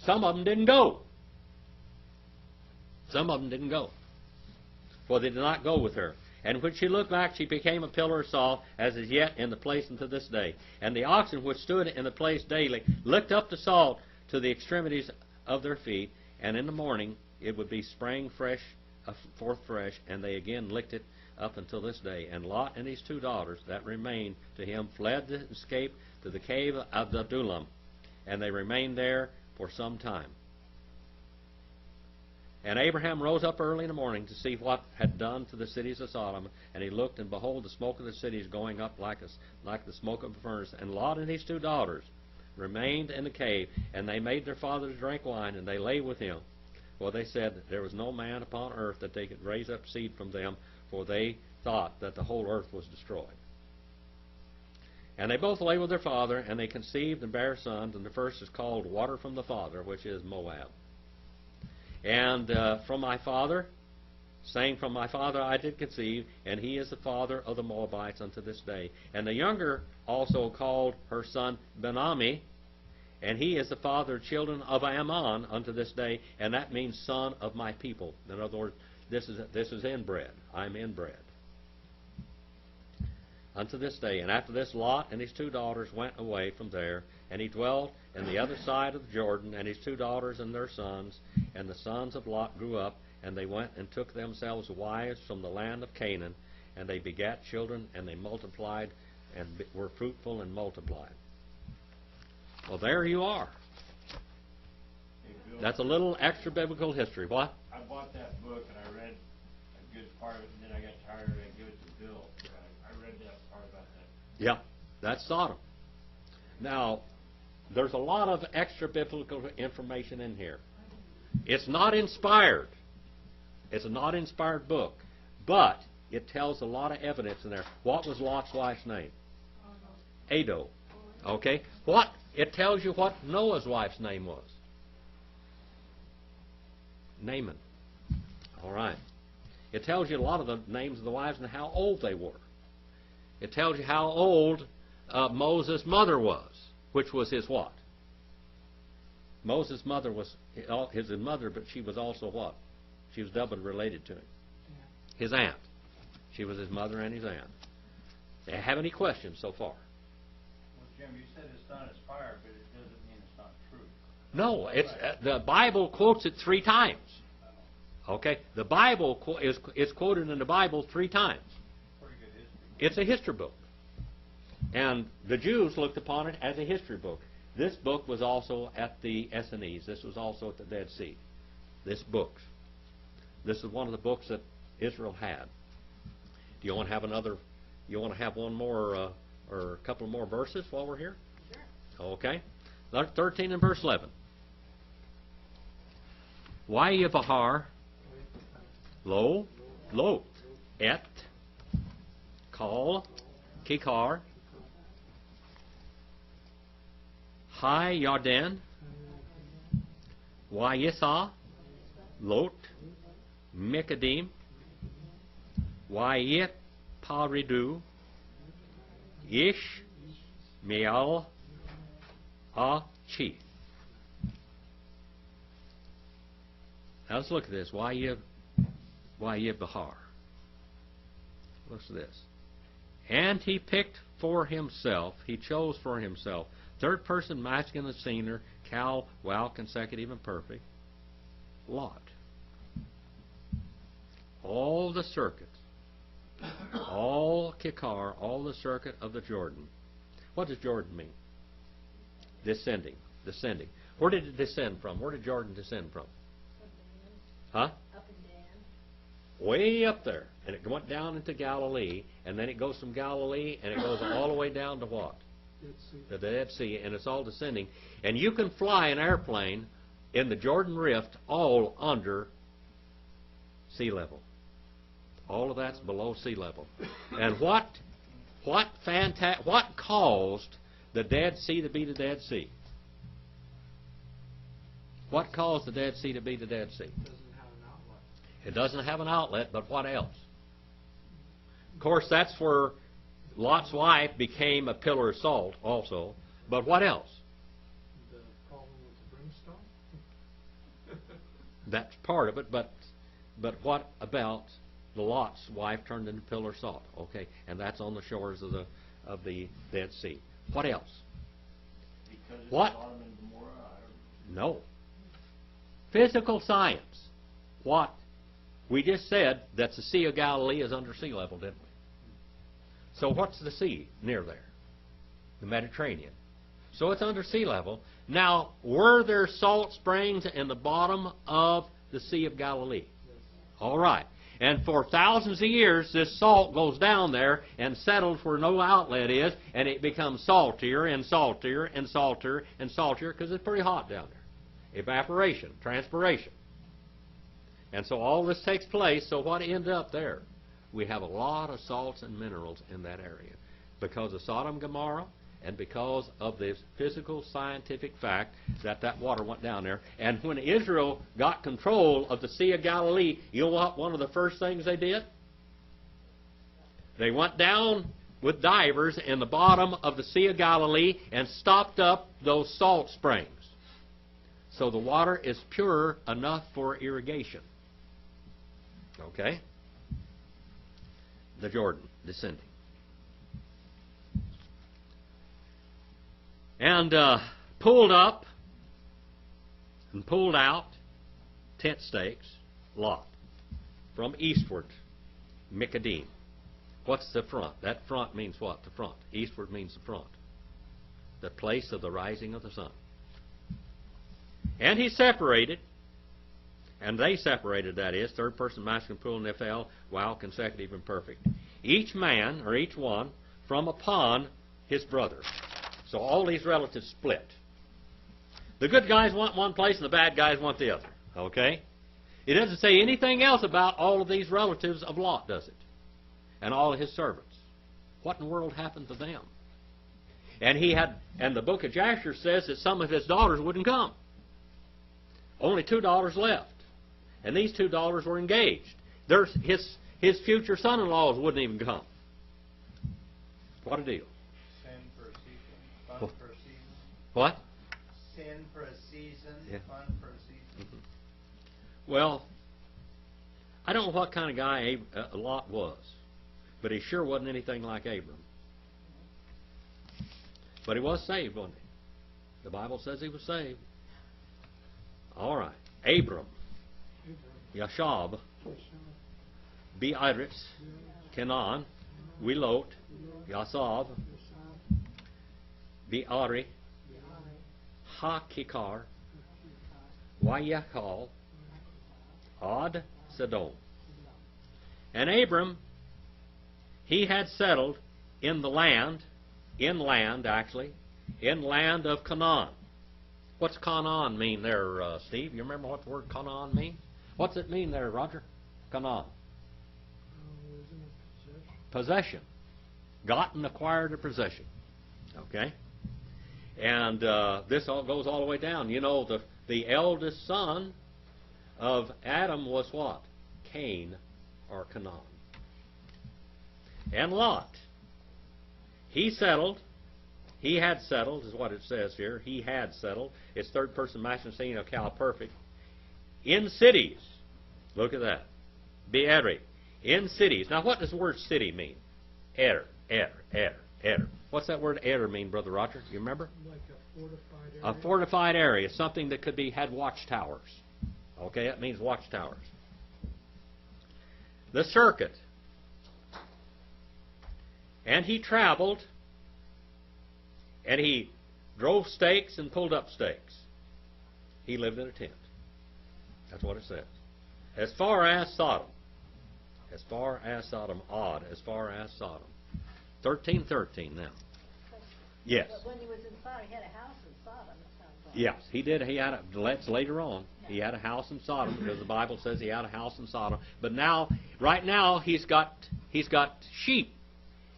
Some of them didn't go. Some of them didn't go, for they did not go with her. And when she looked back, she became a pillar of salt, as is yet in the place unto this day. And the oxen which stood in the place daily licked up the salt to the extremities of their feet, and in the morning it would be sprang fresh, forth fresh, and they again licked it up until this day. And Lot and his two daughters that remained to him fled to escape to the cave of Adullam, and they remained there for some time. And Abraham rose up early in the morning to see what had done to the cities of Sodom. And he looked, and behold, the smoke of the cities going up like the smoke of a furnace. And Lot and his 2 daughters remained in the cave, and they made their father drink wine, and they lay with him. For they said, there was no man upon earth that they could raise up seed from them, for they thought that the whole earth was destroyed. And they both lay with their father, and they conceived and bare sons, and the first is called Water from the Father, which is Moab. And from my father, saying, from my father I did conceive, and he is the father of the Moabites unto this day. And the younger also called her son Ben-Ami, and he is the father of children of Ammon unto this day, and that means son of my people. In other words, this is inbred. I'm inbred. Unto this day. And after this, Lot and his 2 daughters went away from there, and he dwelt in the other side of the Jordan, and his 2 daughters and their sons. And the sons of Lot grew up, and they went and took themselves wives from the land of Canaan, and they begat children, and they multiplied, and were fruitful and multiplied. Well, there you are. Hey, Bill, That's a little extra biblical history. What? I bought that book and I read a good part of it, and then I got tired and I gave it to Bill. I read that part about that. Yeah, that's Sodom. Now, there's a lot of extra biblical information in here. It's not inspired. It's a not inspired book, but it tells a lot of evidence in there. What was Lot's wife's name? Ado. Okay? What? It tells you what Noah's wife's name was. Naaman. All right. It tells you a lot of the names of the wives and how old they were. It tells you how old Moses' mother was, which was his what? Moses' mother was his mother, but she was also what? She was doubly related to him. His aunt. She was his mother and his aunt. Do you have any questions so far? Well, Jim, you said it's not inspired, but it doesn't mean it's not true. No, it's the Bible quotes it 3 times. Okay, the Bible is quoted in the Bible 3 times. Pretty good history. It's a history book, and the Jews looked upon it as a history book. This book was also at the Essenes. This was also at the Dead Sea. This book. This is one of the books that Israel had. Do you want to have another? You want to have one more or a couple more verses while we're here? Sure. Okay. 13 and verse 11. Why Bahar, Lo, Lot, Et, Kal, Kikar, Hai Yarden, Yisah, Lot, Mikadim, Yit Paridu, Ish, Meal, Chi. Now let's look at this. Bahar. What's this? And he picked for himself, he chose for himself, third person masculine and singular, cal, wow, consecutive and perfect, Lot. All the circuits, all Kikar, all the circuit of the Jordan. What does Jordan mean? Descending. Descending. Where did it descend from? Where did Jordan descend from? Huh? Up and down. Way up there. And it went down into Galilee, and then it goes from Galilee, and it goes all the way down to what? The Dead Sea, and it's all descending. And you can fly an airplane in the Jordan Rift all under sea level. All of that's below sea level. And what caused the Dead Sea to be the Dead Sea? What caused the Dead Sea to be the Dead Sea? It doesn't have an outlet, but what else? Of course, that's where Lot's wife became a pillar of salt also. But what else? The problem with the brimstone? That's part of it, but what about the Lot's wife turned into pillar of salt? Okay, and that's on the shores of the Dead Sea. What else? Because it's What? Sodom and Gomorrah, No. Physical science. What? We just said that the Sea of Galilee is under sea level, didn't we? So what's the sea near there? The Mediterranean. So it's under sea level. Now, were there salt springs in the bottom of The Sea of Galilee. All right. And for thousands of years, this salt goes down there and settles where no outlet is, and it becomes saltier and saltier and saltier and saltier because it's pretty hot down there. Evaporation, transpiration. And so all this takes place, so what ends up there? We have a lot of salts and minerals in that area because of Sodom and Gomorrah and because of this physical scientific fact that that water went down there. And when Israel got control of the Sea of Galilee, you know what one of the first things they did? They went down with divers in the bottom of the Sea of Galilee and stopped up those salt springs. So the water is pure enough for irrigation. Okay? The Jordan descending. And pulled up and pulled out tent stakes, Lot, from eastward, Mikadim. What's the front? That front means what? The front. Eastward means the front. The place of the rising of the sun. And he separated, and they separated, that is, third person masculine plural nephel, while consecutive and perfect. Each man, or each one, from upon his brother. So all these relatives split. The good guys want one place and the bad guys want the other. Okay? It doesn't say anything else about all of these relatives of Lot, does it? And all of his servants. What in the world happened to them? And the book of Jasher says that some of his daughters wouldn't come. Only 2 daughters left. And these 2 daughters were engaged. His future son-in-laws wouldn't even come. What a deal. Sin for a season, fun for a season. What? Sin for a season, Yeah. fun for a season. Well, I don't know what kind of guy Lot was, but he sure wasn't anything like Abram. But he was saved, wasn't he? The Bible says he was saved. All right. Abram, Yashab, Be'eretz, Canaan, Wilot, Yasav, Be'ari, Ha-Kikar, Wayakal, Ad Sodom. And Abram, he had settled in the land, inland of Canaan. What's Canaan mean there, Steve? You remember what the word Canaan means? What's it mean there, Roger? Canaan. Possession. Gotten, acquired, a possession. Okay? And this all goes all the way down. You know, the eldest son of Adam was what? Cain, or Canaan. And Lot. He had settled, is what it says here. He had settled. It's third person masculine singular of Cal perfect. In cities. Look at that. Be'eri. In cities. Now what does the word city mean? Er. What's that word er mean, Brother Roger? You remember? Like a fortified area. A fortified area. Something that had watchtowers. Okay, that means watchtowers. The circuit. And he traveled, and he drove stakes and pulled up stakes. He lived in a tent. That's what it says. As far as Sodom. As far as Sodom. Odd. As far as Sodom. 13:13 now. Yes. But when he was in Sodom, he had a house in Sodom, it sounds like. Yes, he did. He had that's later on. He had a house in Sodom because the Bible says he had a house in Sodom. But now, right now, he's got sheep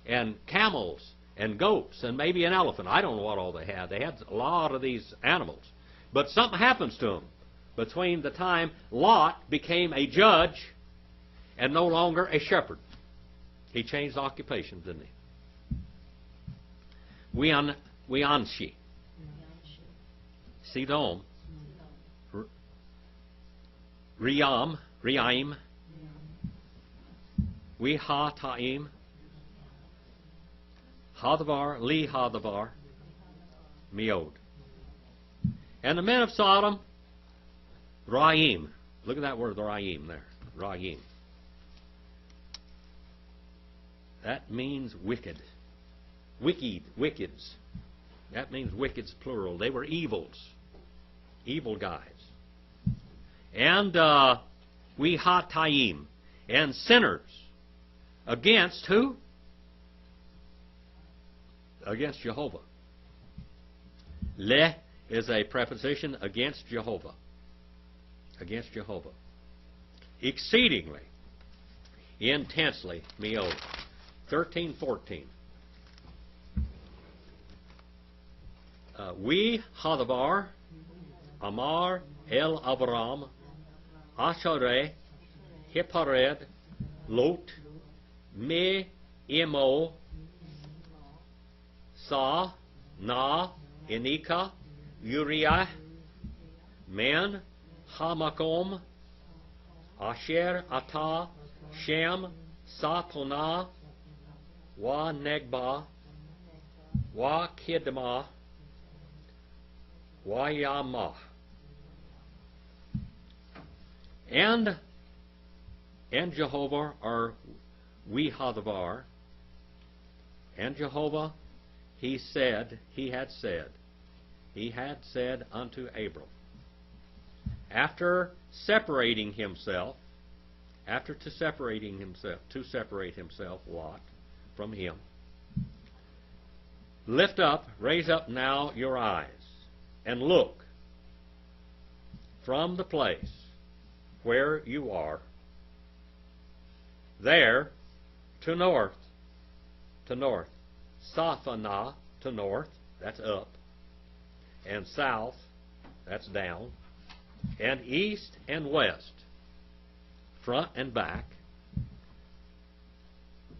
and camels and goats and maybe an elephant. I don't know what all they had. They had a lot of these animals. But something happens to them between the time Lot became a judge and no longer a shepherd. He changed occupations, didn't he? Weanshi, Sidom, Riam, Wehataim, Hadavar, Li Hadavar, Meod. And the men of Sodom, Raim. Look at that word, Raim there. Raim. That means wicked. Wickeds. That means wicked's plural. They were evils. Evil guys. and we hatayim, and sinners. Against who? Against Jehovah. Le is a preposition against Jehovah. Against Jehovah. Exceedingly, intensely, meod. 13:14. We hadavar amar el Avram Ashareh Hipared Lot Me Emo Sa Na Inika Uriah Men Hamakom Asher Ata Shem Satona Wa Negba Wa Kidma Wa Yama. And Jehovah, or we hadavar, and Jehovah, he had said unto Abram, to separate himself, Lot, from him. Raise up now your eyes, and look from the place where you are, there to north, Sathana to north, that's up, and south, that's down, and east and west, front and back.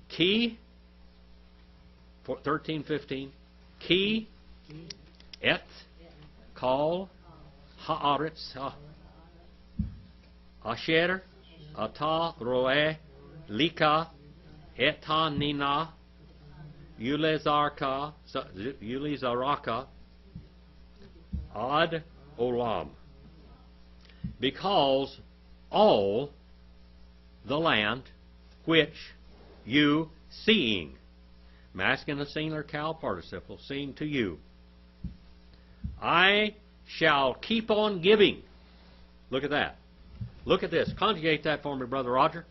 Ki, 13:15, Ki, et, kal, haaretz, asher, ata, roeh, lika, eta, nina, Yulezaraka, ad olam. Because all the land which you seeing, masculine singular cow participle, seeing to you, I shall keep on giving. Look at that. Look at this. Conjugate that for me, Brother Roger.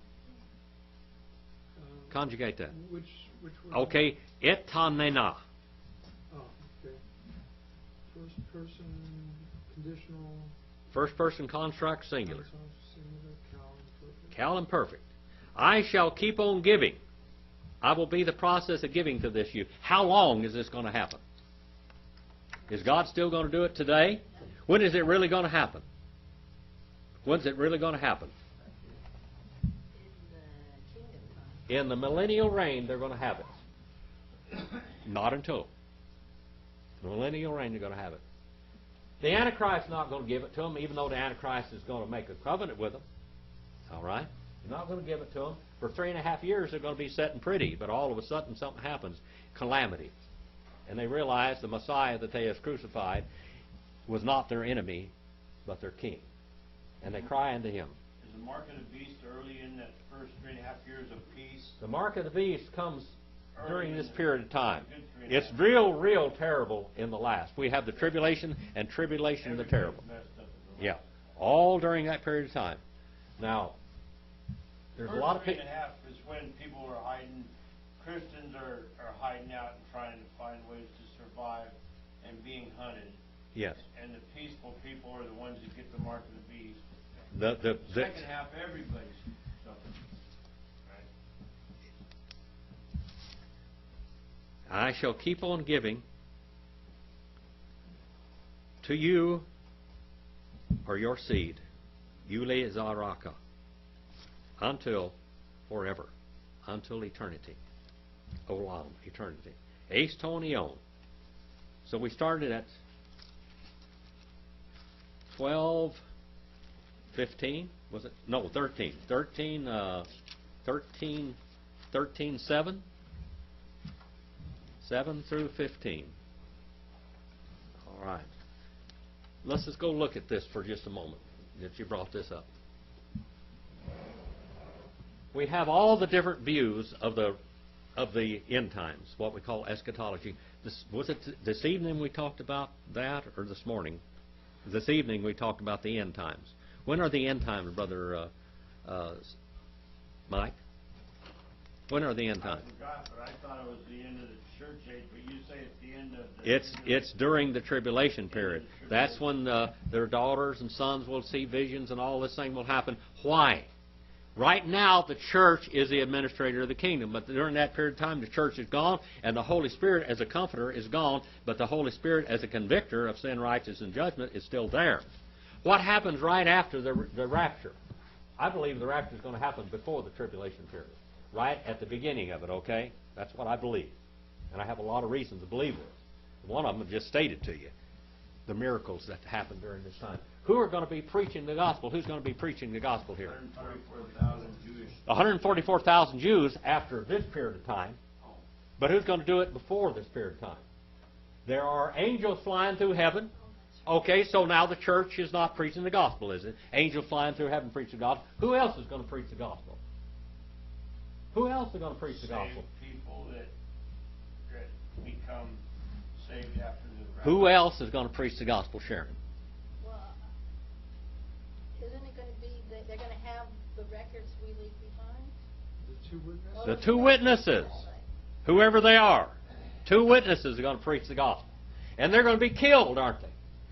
Conjugate that. Which word? Okay. Etanena. Oh, okay. First person, conditional. First person construct singular. Singular, cow, Cal and perfect. I shall keep on giving. I will be the process of giving to this you. How long is this going to happen? Is God still going to do it today? When is it really going to happen? When's it really going to happen? In the millennial reign, they're going to have it. Not until. The millennial reign, they're going to have it. The Antichrist is not going to give it to them, even though the Antichrist is going to make a covenant with them. All right? He's not going to give it to them. For 3.5 years, they're going to be sitting pretty, but all of a sudden something happens. Calamity. And they realize the Messiah that they have crucified was not their enemy, but their king. And they cry unto him. Is the mark of the beast early in that first 3.5 years of peace? The mark of the beast comes during this period of time. Good It's real terrible in the last. We have the tribulation and tribulation the terrible. Yeah, all during that period of time. Now, there's a lot of people. 3.5 is when people are hiding. Christians are hiding out and trying to find ways to survive and being hunted. Yes. And the peaceful people are the ones that get the mark of the beast. The second half, everybody's suffering. Right? I shall keep on giving to you or your seed, Yule Zaraka, until forever, until eternity. Olam, eternity. Aestonion. So we started at 12, 15, was it? No, 13. 13, 7. 7 through 15. All right. Let's just go look at this for just a moment, that you brought this up. We have all the different views of the end times, what we call eschatology. Was it this evening we talked about that, or this morning? This evening we talked about the end times. When are the end times, Brother Mike? When are the end times? I forgot, but I thought it was the end of the church age, but you say it's the end of the... It's during the tribulation period. That's when their daughters and sons will see visions and all this thing will happen. Why? Right now, the church is the administrator of the kingdom, but during that period of time, the church is gone, and the Holy Spirit as a comforter is gone, but the Holy Spirit as a convictor of sin, righteousness, and judgment is still there. What happens right after the rapture? I believe the rapture is going to happen before the tribulation period, right at the beginning of it, okay? That's what I believe, and I have a lot of reasons to believe this. One of them I just stated to you, the miracles that happen during this time. Who are going to be preaching the gospel? Who's going to be preaching the gospel here? 144,000 Jewish. 144,000 Jews after this period of time. But who's going to do it before this period of time? There are angels flying through heaven. Okay, so now the church is not preaching the gospel, is it? Angels flying through heaven preach the gospel. Who else is going to preach the gospel? Who else is going to preach the gospel? Saved people that become saved after the rapture. Who else is going to preach the gospel, Sharon? Well, isn't it going to be that they're going to have the records we leave behind? The two witnesses? The two witnesses, whoever they are. Two witnesses are going to preach the gospel. And they're going to be killed, aren't they?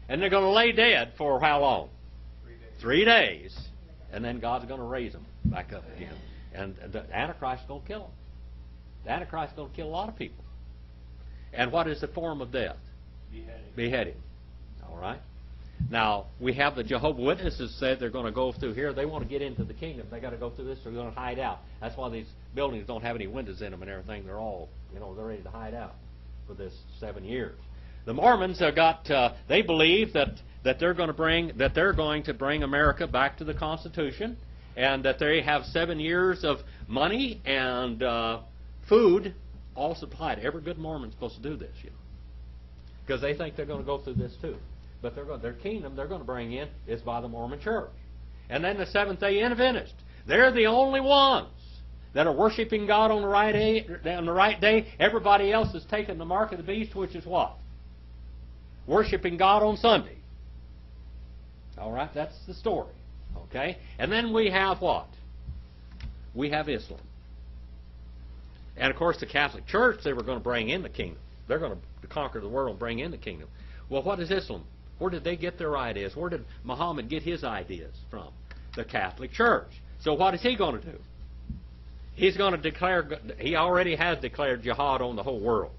And they're going to lay dead for how long? 3 days. And then God's going to raise them back up again. And the Antichrist is going to kill them. The Antichrist is going to kill a lot of people. And what is the form of death? Beheading. All right? Now, we have the Jehovah's Witnesses said they're going to go through here. They want to get into the kingdom. They got to go through this. They're going to hide out. That's why these buildings don't have any windows in them and everything. They're all, they're ready to hide out for this 7 years. The Mormons have got. They believe that they're going to bring America back to the Constitution, and that they have 7 years of money and food all supplied. Every good Mormon's supposed to do this, because they think they're going to go through this too. But their kingdom they're going to bring in is by the Mormon Church. And then the Seventh-day Adventists. They're the only ones that are worshiping God on the right day. Everybody else is taking the mark of the beast, which is what? Worshiping God on Sunday. All right, that's the story. Okay? And then we have what? We have Islam. And of course the Catholic Church, they were going to bring in the kingdom. They're going to conquer the world and bring in the kingdom. Well, what is Islam? Where did they get their ideas? Where did Muhammad get his ideas from? The Catholic Church. So what is he going to do? He's going to declare, he already has declared jihad on the whole world.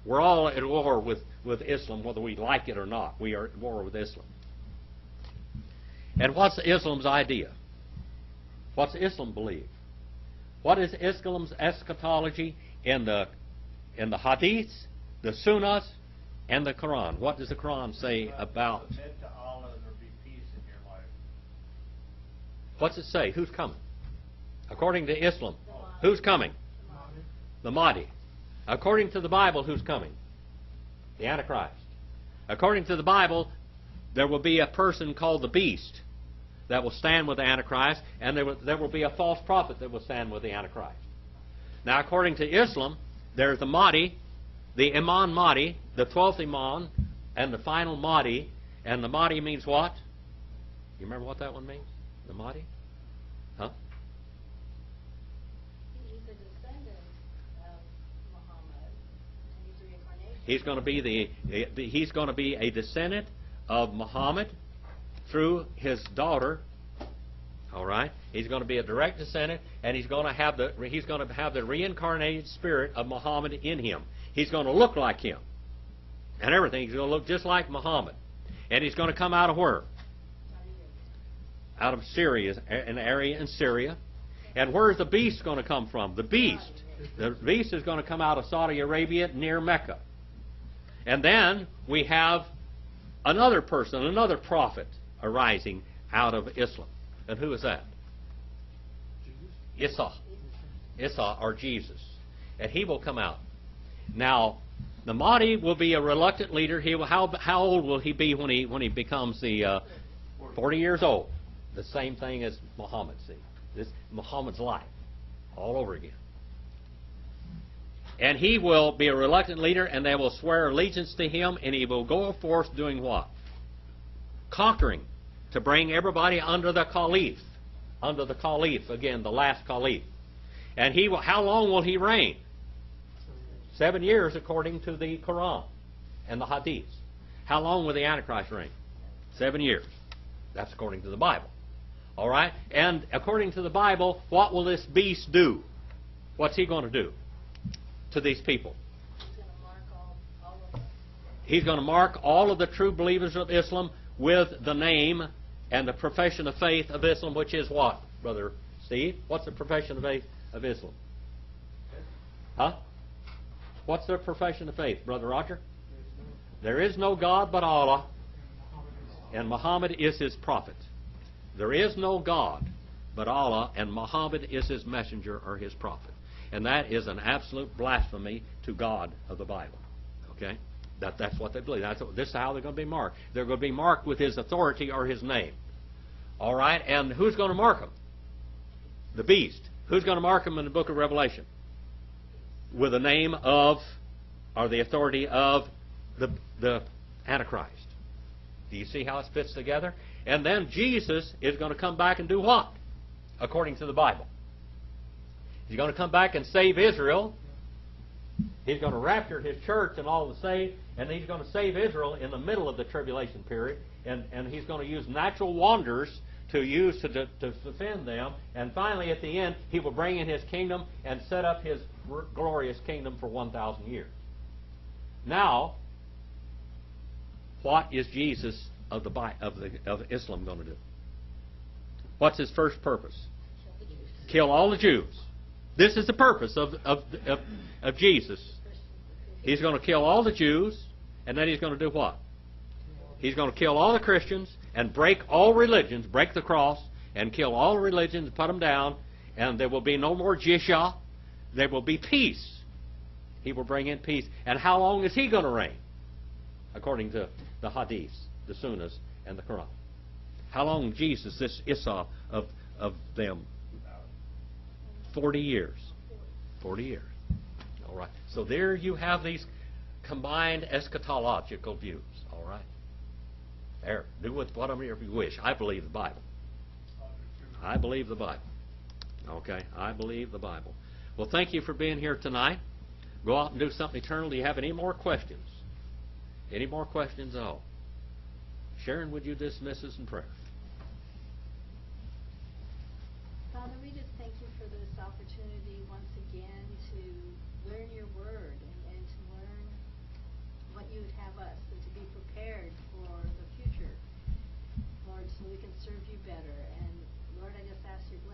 We're all at war with Islam, whether we like it or not. We are at war with Islam. And what's Islam's idea? What's Islam believe? What is Islam's eschatology in the Hadiths, the Sunnahs, and the Quran? What does the Quran say about? Submit to Allah, there be peace in your life. What's it say? Who's coming? According to Islam, who's coming? The Mahdi. According to the Bible, who's coming? The Antichrist. According to the Bible, there will be a person called the Beast that will stand with the Antichrist, and there will be a false prophet that will stand with the Antichrist. Now, according to Islam, there's the Mahdi, the Imam Mahdi, the 12th Imam, and the final Mahdi. And the Mahdi means what? You remember what that one means? The Mahdi? Huh? He's a descendant of Muhammad, and he's reincarnation. He's going to be a descendant of Muhammad through his daughter. All right, he's going to be a direct descendant, and he's going to have the reincarnated spirit of Muhammad in him. He's going to look like him, and everything. He's going to look just like Muhammad, and he's going to come out of where? Out of Syria, an area in Syria. And where is the beast going to come from? The beast is going to come out of Saudi Arabia near Mecca. And then we have another person, another prophet arising out of Islam. And who is that? Isa, or Jesus. And he will come out. Now, the Mahdi will be a reluctant leader. How old will he be when he becomes 40 years old? The same thing as Muhammad. See, this Muhammad's life, all over again. And he will be a reluctant leader, and they will swear allegiance to him, and he will go forth doing what? Conquering, to bring everybody under the Caliph. Under the Caliph, again, the last Caliph. And how long will he reign? 7 years according to the Quran and the Hadiths. How long will the Antichrist reign? 7 years. That's according to the Bible. All right? And according to the Bible, what will this beast do? What's he going to do to these people? He's going to mark all of them. He's going to mark all of the true believers of Islam with the name and the profession of faith of Islam, which is what, Brother Steve? What's the profession of faith of Islam? Huh? What's their profession of faith, Brother Roger? There is no God but Allah, and Muhammad is his prophet. There is no God but Allah, and Muhammad is his messenger or his prophet. And that is an absolute blasphemy to God of the Bible. Okay? That's what they believe. This is how they're going to be marked. They're going to be marked with his authority or his name. All right? And who's going to mark them? The beast. Who's going to mark them in the book of Revelation? With the name of, or the authority of, the Antichrist. Do you see how it fits together? And then Jesus is going to come back and do what? According to the Bible. He's going to come back and save Israel. He's going to rapture his church and all the saved, and he's going to save Israel in the middle of the tribulation period, and he's going to use natural wonders to defend them, and finally at the end he will bring in his kingdom and set up his glorious kingdom for 1,000 years. Now, what is Jesus of Islam going to do? What's his first purpose? Kill all the Jews. This is the purpose of Jesus. He's going to kill all the Jews, and then he's going to do what? He's going to kill all the Christians and break all religions, break the cross, and kill all religions, put them down, and there will be no more Jasher. There will be peace. He will bring in peace. And how long is he going to reign? According to the Hadiths, the Sunnahs, and the Quran. How long Jesus, this Isa of them? 40 years. 40 years. All right. So there you have these combined eschatological views. All right. There. Do with whatever you wish. I believe the Bible. I believe the Bible. Okay. I believe the Bible. Well, thank you for being here tonight. Go out and do something eternal. Do you have any more questions? Any more questions at all? Sharon, would you dismiss us in prayer? Father, we just thank you for this opportunity once again to learn your word and to learn what you would have us, and to be prepared for the future, Lord, so we can serve you better. And Lord, I just ask your blessing